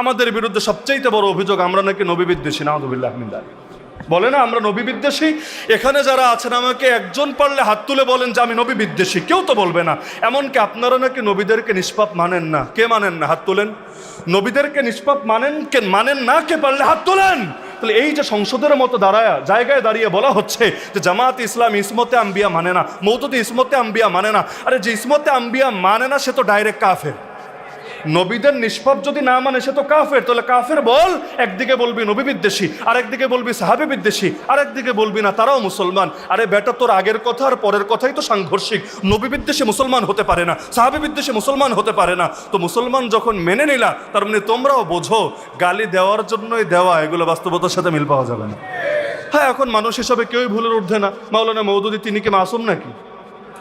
আমাদের বিরুদ্ধে সবচেয়ে বড় অভিযোগ আমরা নাকি নবী বিদ্বেষী, নাউযুবিল্লাহ মিন যালিক। বলে না আমরা নবী বিদ্বেষী। এখানে যারা আছেন আমাকে একজন পারলে হাত তুলে বলেন যে আমি নবী বিদ্বেষী, কেউ তো বলবে না। এমনকি আপনারা নাকি নবীদেরকে নিষ্পাপ মানেন না। কে মানেন না? হাত তোলেন। নবীদেরকে নিষ্পাপ মানেন না কে পারলে হাত তোলেন। তাহলে এই যে সংসদের মতো জায়গায় দাঁড়িয়ে বলা হচ্ছে যে জামাত ইসলাম ইসমতে আম্বিয়া মানে না, মওদুদি ইসমতে আম্বিয়া মানে না। আরে যে ইসমতে আম্বিয়া মানে না সে তো ডাইরেক্ট কাফের। নবীদের নিষ্পাপ যদি না মানে সে তো কাফের। তাহলে কাফের বল, একদিকে বলবি নবী বিদ্বেষী, আরেকদিকে বলবি সাহাবী বিদ্বেষী, আরেকদিকে বলবি না তারাও মুসলমান। আরে বেটা, তোর আগের কথা আর পরের কথাই তো সাংঘর্ষিক। নবী বিদ্বেষী মুসলমান হতে পারে না, সাহাবী বিদ্বেষী মুসলমান হতে পারে না। তো মুসলমান যখন মেনে নিলা, তার মানে তোমরাও বোঝো গালি দেওয়ার জন্যই দেওয়া, এগুলো বাস্তবতার সাথে মিল পাওয়া যাবে না। হ্যাঁ, এখন মানুষ হিসাবে কেউই ভুলের ঊর্ধ্বে না। মাওলানা মওদুদি তিনি কি মাসুম নাকি?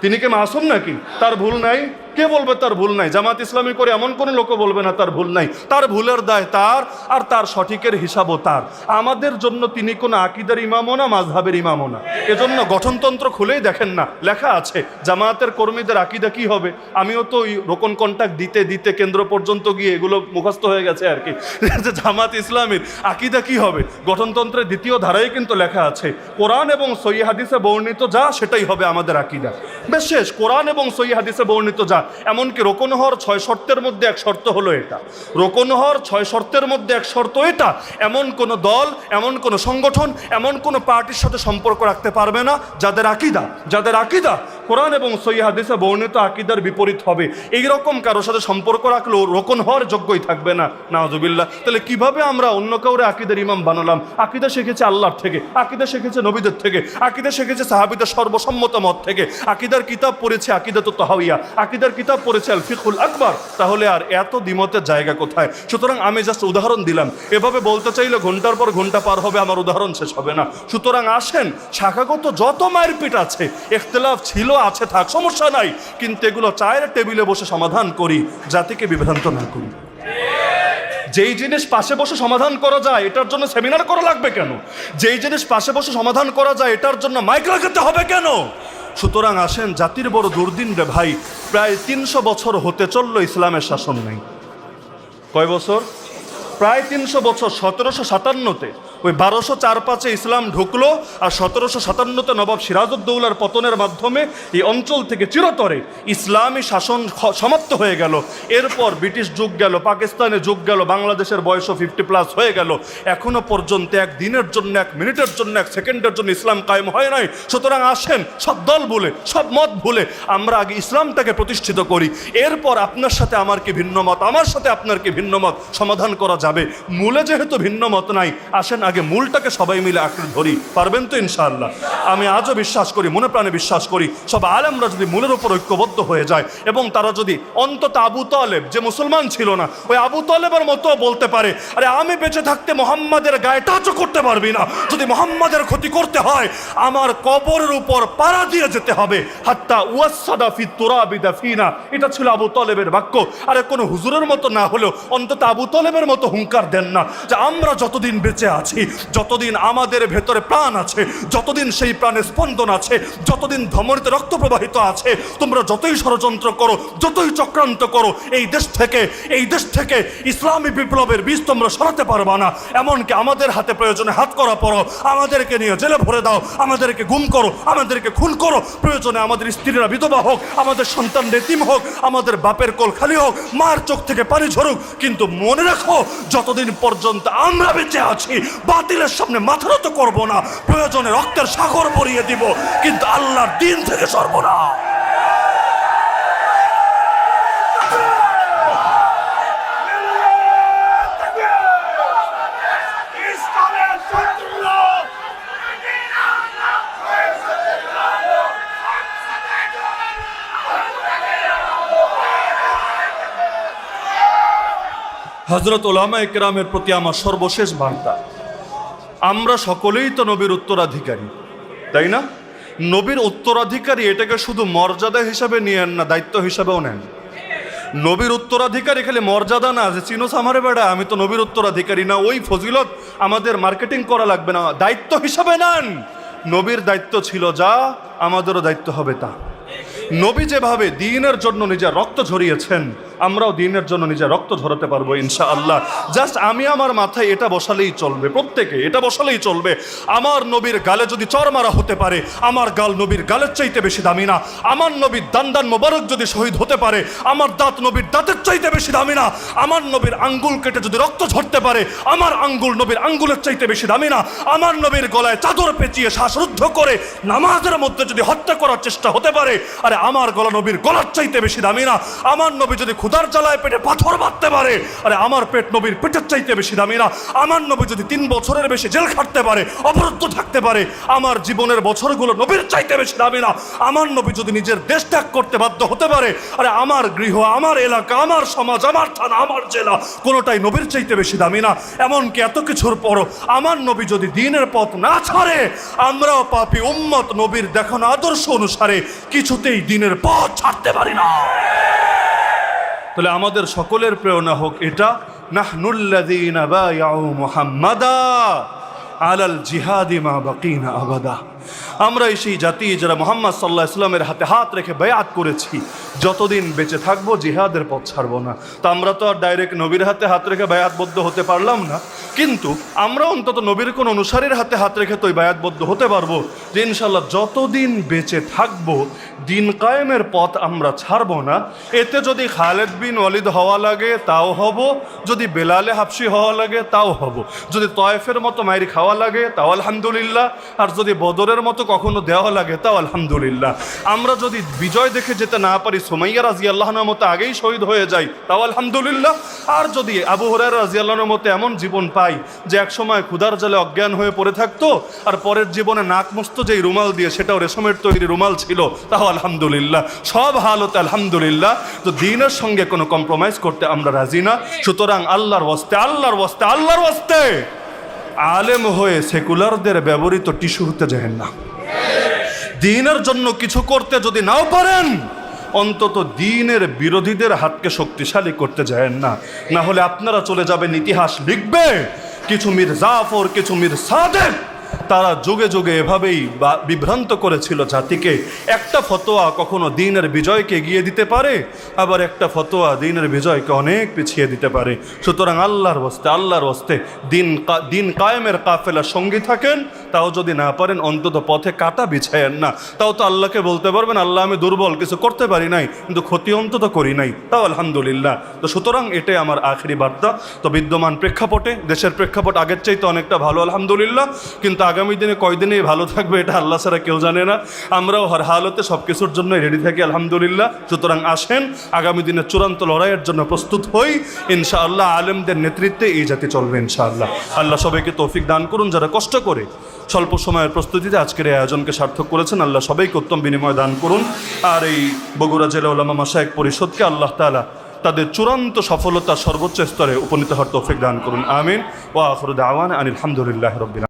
তিনি কি মাসুম নাকি? তার ভুল নাই? কে বলবে তার ভুল নাই? জামাত ইসলামী করে এমন কোনো লোক বলবে না তার ভুল নাই। তার ভুলের দায় তার, আর তার সঠিকের হিসাবও তার। আমাদের জন্য তিনি কোনো আকিদার ইমামও না, মাযহাবের ইমামও না। এজন্য গঠনতন্ত্র খুলেই দেখেন না, লেখা আছে জামাতের কর্মীদের আকিদা কি হবে। আমিও তো ওই রোকন কন্ট্যাক্ট দিতে দিতে কেন্দ্র পর্যন্ত গিয়ে এগুলো মুখস্থ হয়ে গেছে আর কি, যে জামাত ইসলামের আকিদা কি হবে। গঠনতন্ত্রের দ্বিতীয় ধারায় কিন্তু লেখা আছে কোরআন এবং সহিহ হাদিসে বর্ণিত যা সেটাই হবে আমাদের আকিদা। বেশ শেষ, কোরআন এবং সহিহ হাদিসে বর্ণিত যা। এমনকি রোকন হওয়ার 6 শর্তের মধ্যে এক শর্ত হলো এটা। রোকন হওয়ার 6 শর্তের মধ্যে এক শর্ত এটা। এমন কোন দল, এমন কোন সংগঠন, এমন কোন পার্টির সাথে সম্পর্ক রাখতে পারবে না যাদের আকিদা কোরআন এবং সহিহ হাদিসে বর্ণিত আকিদার বিপরীত হবে। এইরকম কারোর সাথে সম্পর্ক রাখলেও রোকন হওয়ার যোগ্যই থাকবে না, নাউযুবিল্লাহ। তাহলে কিভাবে আমরা অন্য কাউরে আকিদার ইমাম বানালাম? আকিদা শিখেছে আল্লাহর থেকে, আকিদা শিখেছে নবীদের থেকে, আকিদা শিখেছে সাহাবীদের সর্বসম্মত মত থেকে, আকিদার কিতাব পড়েছে আকিদাতুত তাহাওয়িয়া, আকিদার কিতাব পড়েছে আল ফিকহুল আকবার। তাহলে আর এত দ্বিমতের জায়গা কোথায়? সুতরাং আমি জাস্ট উদাহরণ দিলাম। এভাবে বলতে চাইলে ঘন্টার পর ঘন্টা পার হবে, আমার উদাহরণ শেষ হবে না। সুতরাং আসেন, শাখাগত যত মারপিট আছে, ইখতিলাফ ছিল আছে থাক, সমস্যা নাই, কিন্তু এগুলো চায়ের টেবিলে বসে সমাধান করি, জাতিকে বিভ্রান্ত না করি। যেই জিনিস পাশে বসে সমাধান করা যায় এটার জন্য সেমিনার করা লাগবে কেন? যেই জিনিস পাশে বসে সমাধান করা যায় এটার জন্য মাইক লাগাতে হবে কেন? সুতরাং আসেন, জাতির বড় দুর্দিন রে ভাই, প্রায় 300 বছর হতে চললো ইসলামের শাসন নেই। কয় বছর? প্রায় 300 বছর। 1757-তে ওই 1204-5 ইসলাম ঢুকলো, আর 1757-তে নবাব সিরাজউদ্দৌলার পতনের মাধ্যমে এই অঞ্চল থেকে চিরতরে ইসলামী শাসন সমাপ্ত হয়ে গেল। এরপর ব্রিটিশ যুগ গেল, পাকিস্তানের যুগ গেল, বাংলাদেশের বয়সও 50+ হয়ে গেল। এখনো পর্যন্ত এক দিনের জন্য, এক মিনিটের জন্য, এক সেকেন্ডের জন্য ইসলাম কায়েম হয় নাই। সুতরাং আসেন, সব দল ভুলে, সব মত ভুলে আমরা আগে ইসলামটাকে প্রতিষ্ঠিত করি। এরপর আপনার সাথে আমার কি ভিন্ন মত, আমার সাথে আপনার কি ভিন্ন মত, সমাধান করা যাবে। মূলে যেহেতু ভিন্ন মত নাই, আসেন আগে মূলটাকে সবাই মিলে আঁকড়ে ধরি। পারবেন তো ইনশাআল্লাহ? আমি আজও বিশ্বাস করি, মনে প্রাণে বিশ্বাস করি, সব আলেমরা যদি মূলের উপর ঐক্যবদ্ধ হয়ে যায় এবং তারা যদি অন্তত আবু তালেব, যে মুসলমান ছিল না, ওই আবু তালেবের মতো বলতে পারে, আরে আমি বেঁচে থাকতে মোহাম্মদের গায়ে টাচও করতে পারবি না, যদি মোহাম্মদের ক্ষতি করতে হয় আমার কবরের উপর পাড়া দিয়ে যেতে হবে, হাত্তা ওয়াসাদা ফি তুরাবি দাফিনা। এটা ছিল আবু তালেবের বাক্য। আরে কোনো হুজুরের মতো না হলেও অন্তত আবু তালেবের মতো হুঙ্কার দেন না যে আমরা যতদিন বেঁচে আছি, যতদিন আমাদের ভেতরে প্রাণ আছে, যতদিন সেই প্রাণে স্পন্দন আছে, যতদিন ধমনীতে রক্ত প্রবাহিত আছে, তোমরা যতই ষড়যন্ত্র করো, যতই চক্রান্ত করো, এই দেশ থেকে ইসলামী বিপ্লবের বীজ তোমরা সরাতে পারবা না। এমনকি আমাদের হাতে প্রয়োজনে হাত করা পড়ো, আমাদেরকে নিয়ে জেলে ভরে দাও, আমাদেরকে গুম করো, আমাদেরকে খুন করো, প্রয়োজনে আমাদের স্ত্রীরা বিধবা হোক, আমাদের সন্তান এতিম হোক, আমাদের বাপের কোল খালি হোক, মার চোখ থেকে পানি ঝরুক, কিন্তু মনে রাখো যতদিন পর্যন্ত আমরা বেঁচে আছি বাতিলের সামনে মাথা নত করবো না, প্রয়োজনে রক্তের সাগর ভরিয়ে দিব, কিন্তু আল্লাহর দিন থেকে সরব না। হযরত উলামায়ে কেরামের প্রতি আমার সর্বশেষ বার্তা, আমরা সকলেই তো নবীর উত্তরাধিকারী, তাই না? নবীর উত্তরাধিকারী এটাকে শুধু মর্যাদা হিসাবে নিয়েন না, দায়িত্ব হিসাবেও নেন। নবীর উত্তরাধিকারী খালি মর্যাদা না যে চিনোস আমারে বেড়া আমি তো নবীর উত্তরাধিকারী না, ওই ফজিলত আমাদের মার্কেটিং করা লাগবে না, দায়িত্ব হিসাবে নেন। নবীর দায়িত্ব ছিল যা, আমাদেরও দায়িত্ব হবে তা। নবী যেভাবে দ্বীনের জন্য নিজের রক্ত ঝরিয়েছেন, আমরাও দিনের জন্য নিজের রক্ত ঝরাতে পারবো ইনশাআল্লাহ। জাস্ট আমি আমার মাথায় এটা বসালেই চলবে, প্রত্যেকে এটা বসালেই চলবে, আমার নবীর গালে যদি চর মারা হতে পারে, আমার গাল নবীর গালের চাইতে বেশি দামি না। আমার নবীর দান মোবারক যদি শহীদ হতে পারে, আমার দাঁত নবীর দাঁতের চাইতে বেশি দামি না। আমার নবীর আঙ্গুল কেটে যদি রক্ত ঝরতে পারে, আমার আঙ্গুল নবীর আঙ্গুলের চাইতে বেশি দামি না। আমার নবীর গলায় চাদর পেঁচিয়ে শ্বাসরুদ্ধ করে নামাজের মধ্যে যদি হত্যা করার চেষ্টা হতে পারে, আরে আমার গলা নবীর গলার চাইতে বেশি দামি না। আমার নবী যদি ক্ষুধার জ্বালায় পেটে পাথর বাঁধতে পারে, আরে আমার পেট নবীর পেটের চাইতে বেশি দামি না। আমার নবী যদি 3 বছরের বেশি জেল খাটতে পারে, অবরুদ্ধ থাকতে পারে, আমার জীবনের বছরগুলো নবীর চাইতে বেশি দামি না। আমার নবী যদি নিজের দেশ ত্যাগ করতে বাধ্য হতে পারে, আরে আমার গৃহ, আমার এলাকা, আমার সমাজ, আমার থানা, আমার জেলা কোনোটাই নবীর চাইতে বেশি দামি না। এমনকি এত কিছুর পরও আমার নবী যদি দ্বীনের পথ না ছাড়ে, আমরাও পাপী উম্মত নবীর দেখানো আদর্শ অনুসারে কিছুতেই দ্বীনের পথ ছাড়তে পারি না। তাহলে আমাদের সকলের প্রেরণা হোক এটা, নাহনুল্লাযীনা বায়াউ মুহাম্মাদা আলাল জিহাদি মা বাকিনা আবাদা। আমরা সেই জাতি যারা মুহাম্মদ সাল্লাল্লাহু আলাইহি ওয়াসাল্লামের হাতে হাত রেখে বায়াত করেছি, যতদিন বেঁচে থাকবো জিহাদের পথ ছাড়বো না। তো আমরা তো আর ডাইরেক্ট নবীর হাতে হাত রেখে বায়াতবদ্ধ হতে পারলাম না, কিন্তু আমরা অন্তত নবীর কোন অনুসারীর হাতে হাত রেখে তো বায়াতবদ্ধ হতে পারবো যে ইনশাল্লাহ যতদিন বেঁচে থাকবো দিন কায়েমের পথ আমরা ছাড়বো না। এতে যদি খালেদ বিন ওয়ালিদ হওয়া লাগে তাও হব, যদি বেলালে হাবশি হওয়া লাগে তাও হব, যদি তয়েফের মতো মাইর খাওয়া লাগে তাও আলহামদুলিল্লাহ, আর যদি বদরের মতো কখনো দেওয়া লাগে তাও আলহামদুলিল্লাহ। আমরা যদি বিজয় দেখে যেতে না পারি, সুমাইয়া রাদিয়াল্লাহু আনহার মতো আগেই শহীদ হয়ে যাই তাও আলহামদুলিল্লাহ। আর যদি আবু হুরায়রা রাদিয়াল্লাহু আনহুর মতো এমন জীবন পাই যে একসময় ক্ষুধার জালে অজ্ঞান হয়ে পড়ে থাকতো, আর পরের জীবনে নাক মুছতো যেই রুমাল দিয়ে সেটাও রেশমের তৈরি রুমাল ছিল, তাও আলহামদুলিল্লাহ। সব হালতে আলহামদুলিল্লাহ। তো দ্বীনের সঙ্গে কোনো কম্প্রোমাইজ করতে আমরা রাজি না। সুতরাং আল্লাহর ওয়াস্তে, আল্লাহর ওয়াস্তে, আল্লাহর ওয়াস্তে আলেম হয়ে সেকুলারদের ব্যবহৃত টিস্যু হতে যায় না। দ্বীনের জন্য কিছু করতে যদি নাও পারেন, অন্তত দ্বীনের বিরোধীদের হাতকে শক্তিশালী করতে যায় না, না হলে আপনারা চলে যাবেন, ইতিহাস লিখবে কিছু মীর জাফর, কিছু মীর সাদেক, তারা যুগে যুগে এভাবেই বিভ্রান্ত করেছিল জাতিকে। একটা ফতোয়া কখনো দ্বীনের বিজয়কে এগিয়ে দিতে পারে, আবার একটা ফতোয়া দ্বীনের বিজয়কে অনেক পিছিয়ে দিতে পারে। সুতরাং আল্লাহর ওয়াস্তে, আল্লাহর ওয়াস্তে দিন কায়েমের কাফেলার সঙ্গী থাকেন। তাও যদি না পারেন অন্তত পথে কাটা বিছায়েন না। তাও তো আল্লাহকে বলতে পারবেন, আল্লাহ আমি দুর্বল, কিছু করতে পারি নাই, কিন্তু ক্ষতি অন্তত করি নাই, তাও আলহামদুলিল্লাহ। তো সুতরাং এটাই আমার আখেরি বার্তা। তো বিদ্যমান প্রেক্ষাপটে, দেশের প্রেক্ষাপট আগের চাইতে অনেকটা ভালো আলহামদুলিল্লাহ, কিন্তু আগামী দিনে কয়দিনেই ভালো থাকবে এটা আল্লাহ ছাড়া কেউ জানে না। আমরাও হর হালতে সব কিছুর জন্য রেডি থাকি আলহামদুলিল্লাহ। সুতরাং আসেন আগামী দিনে চূড়ান্ত লড়াইয়ের জন্য প্রস্তুত হই ইনশাআল্লাহ। আলেমদের নেতৃত্বে এই জাতি চলবে ইনশাআল্লাহ। আল্লাহ সবাইকে তৌফিক দান করুন। যারা কষ্ট করে স্বল্প সময়ের প্রস্তুতিতে আজকের এই আয়োজনকে সার্থক করেছেন, আল্লাহ সবাইকে উত্তম বিনিময় দান করুন। আর এই বগুড়া জেলা উলামা মাশায়েখ পরিষদকে আল্লাহ তাআলা তাদের চূড়ান্ত সফলতা সর্বোচ্চ স্তরে উপনীত হওয়ার তৌফিক দান করুন। আমিন। ওয়া আখিরু দাওয়ানা আনিল হামদুলিল্লাহি রাব্বিল আলামিন।